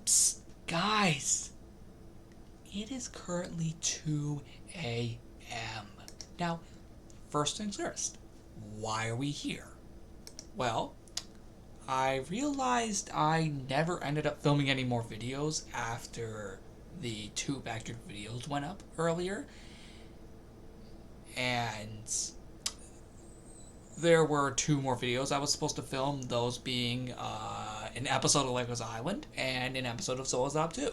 Psst, guys. It is currently 2 a.m. Now, first things first, why are we here? Well, I realized I never ended up filming any more videos after the 2 Backyard videos went up earlier. And there were 2 more videos I was supposed to film, those being an episode of Legos Island and an episode of Zoazab 2.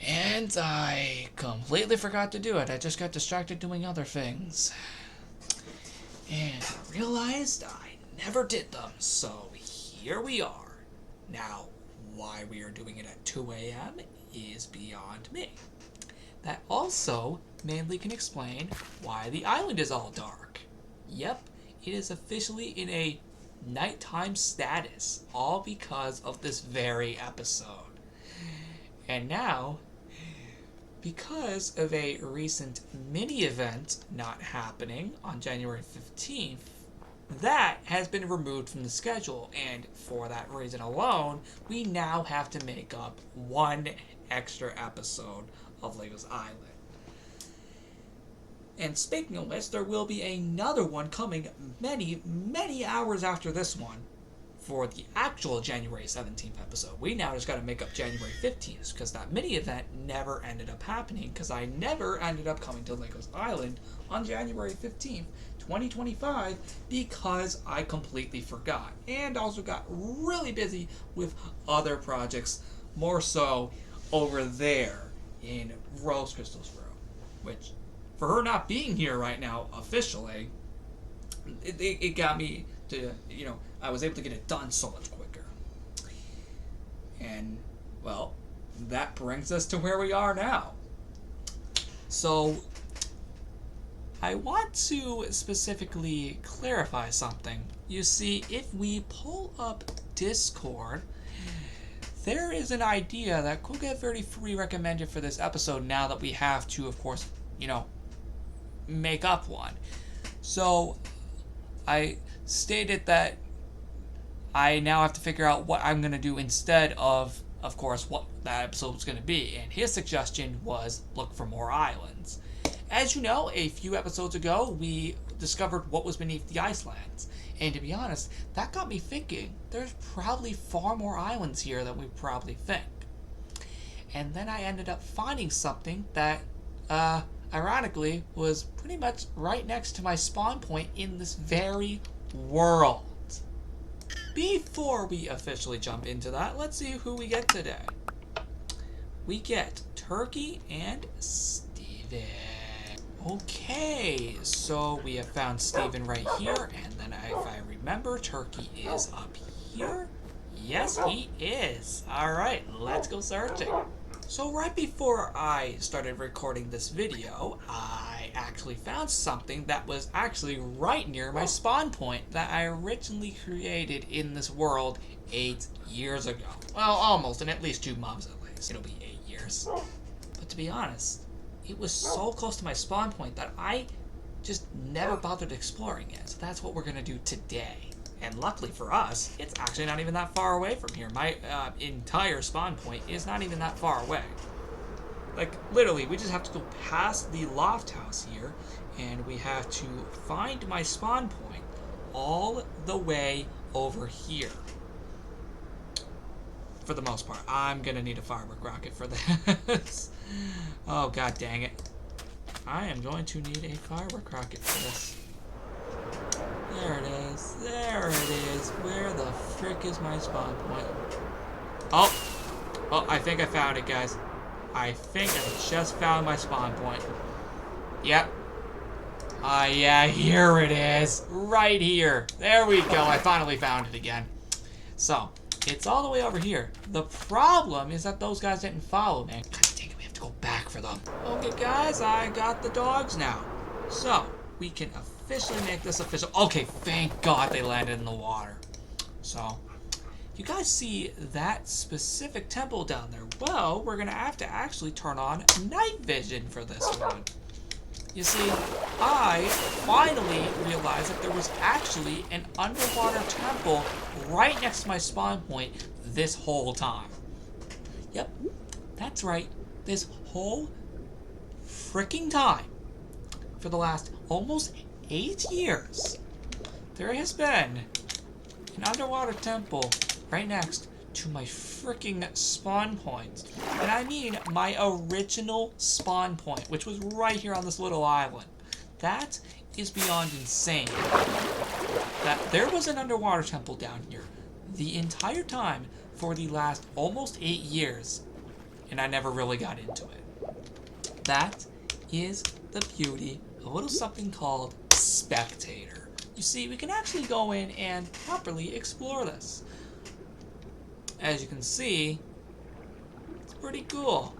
And I completely forgot to do it. I just got distracted doing other things. And realized I never did them, so here we are. Now, why we are doing it at 2 a.m. is beyond me. That also mainly can explain why the island is all dark. Yep, it is officially in a nighttime status, all because of this very episode. And now, because of a recent mini-event not happening on January 15th, that has been removed from the schedule, and for that reason alone, we now have to make up 1 extra episode of Legos Island. And speaking of which, there will be another one coming many hours after this one for the actual January 17th episode. We now just got to make up January 15th because that mini event never ended up happening because I never ended up coming to Legos Island on January 15th, 2025 because I completely forgot and also got really busy with other projects, more so over there in Rose Crystal's room, which for her not being here right now officially, it got me to, I was able to get it done so much quicker. And, well, that brings us to where we are now. So, I want to specifically clarify something. You see, if we pull up Discord, there is an idea that could get very free recommended for this episode now that we have to, of course, make up one. So, I stated that I now have to figure out what I'm going to do instead of course, what that episode was going to be. And his suggestion was look for more islands. As you know, a few episodes ago, we discovered what was beneath the Icelands. And to be honest, that got me thinking, there's probably far more islands here than we probably think. And then I ended up finding something that, ironically, was pretty much right next to my spawn point in this very world. Before we officially jump into that, let's see who we get today. We get Turkey and Steven. Okay, so we have found Steven right here, and then if I remember, Turkey is up here. Yes, he is. Alright, let's go searching. So right before I started recording this video, I actually found something that was actually right near my spawn point that I originally created in this world 8 years ago. Well, almost, in at least 2 months at least. It'll be 8 years. But to be honest, it was so close to my spawn point that I just never bothered exploring it. So that's what we're going to do today. And luckily for us, it's actually not even that far away from here. My entire spawn point is not even that far away. Like, literally, we just have to go past the loft house here, and we have to find my spawn point all the way over here. For the most part. I'm going to need a firework rocket for this. Oh, god dang it. I am going to need a firework rocket for this. There it is. There it is. Where the frick is my spawn point? Oh, I think I found it, guys. I think I just found my spawn point. Yep. Yeah, here it is. Right here. There we go. I finally found it again. So, it's all the way over here. The problem is that those guys didn't follow me. God dang it, we have to go back for them. Okay, guys, I got the dogs now. So, we can officially make this official. Okay, thank God they landed in the water. So, you guys see that specific temple down there? Well, we're going to have to actually turn on night vision for this one. You see, I finally realized that there was actually an underwater temple right next to my spawn point this whole time. Yep, that's right. This whole freaking time, for the last almost 8 years, there has been an underwater temple right next to my freaking spawn point. And I mean my original spawn point, which was right here on this little island. That is beyond insane. That there was an underwater temple down here the entire time for the last almost 8 years, and I never really got into it. That is the beauty of a little something called Spectator. You see, we can actually go in and properly explore this. As you can see, it's pretty cool.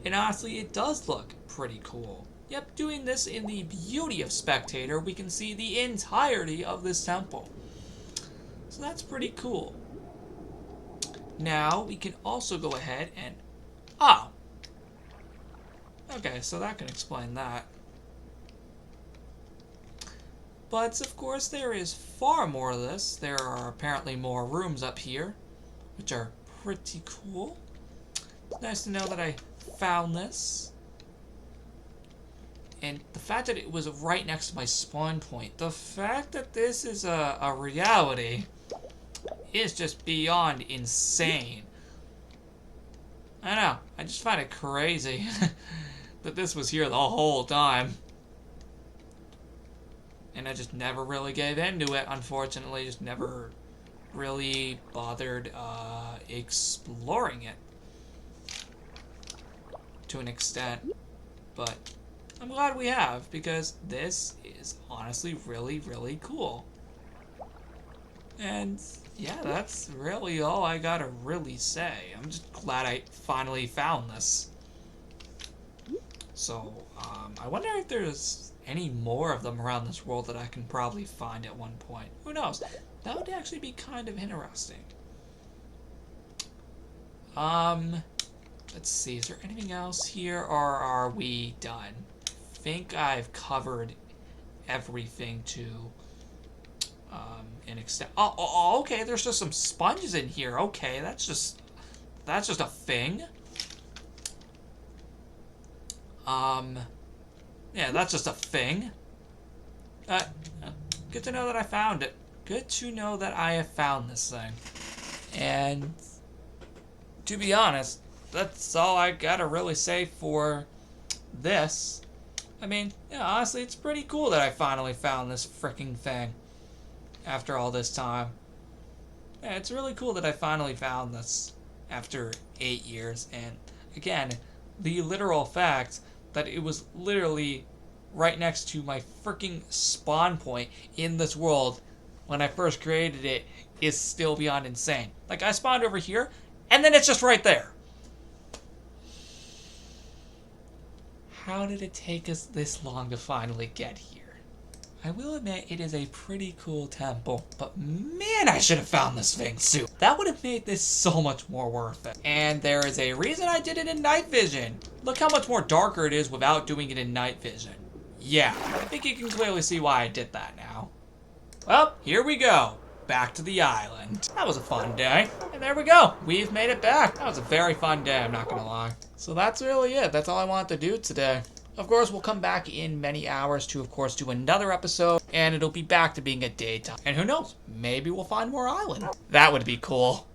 And honestly, it does look pretty cool. Yep, doing this in the beauty of Spectator, we can see the entirety of this temple. So that's pretty cool. Now, we can also go ahead and... Oh! Okay, so that can explain that. But, of course, there is far more of this. There are apparently more rooms up here, which are pretty cool. It's nice to know that I found this. And the fact that it was right next to my spawn point, the fact that this is a reality is just beyond insane. I know, I just find it crazy that this was here the whole time. And I just never really gave into it, unfortunately. Just never really bothered exploring it to an extent. But I'm glad we have, because this is honestly really, really cool. And yeah, that's really all I gotta really say. I'm just glad I finally found this. So, I wonder if there's any more of them around this world that I can probably find at one point. Who knows? That would actually be kind of interesting. Let's see, is there anything else here, or are we done? I think I've covered everything to an extent. Oh, okay, there's just some sponges in here. Okay, that's just a thing. Yeah, that's just a thing. Good to know that I found it. Good to know that I have found this thing. And to be honest, that's all I gotta really say for this. I mean, yeah, honestly, it's pretty cool that I finally found this freaking thing after all this time. Yeah, it's really cool that I finally found this after 8 years. And again, the literal fact that it was literally right next to my freaking spawn point in this world when I first created it is still beyond insane. Like, I spawned over here, and then it's just right there. How did it take us this long to finally get here? I will admit it is a pretty cool temple, but man, I should have found this thing soon. That would have made this so much more worth it. And there is a reason I did it in night vision. Look how much more darker it is without doing it in night vision. Yeah, I think you can clearly see why I did that now. Well, here we go. Back to the island. That was a fun day. And there we go. We've made it back. That was a very fun day, I'm not gonna lie. So that's really it. That's all I wanted to do today. Of course, we'll come back in many hours to, of course, do another episode, and it'll be back to being a daytime. And who knows, maybe we'll find more island. That would be cool.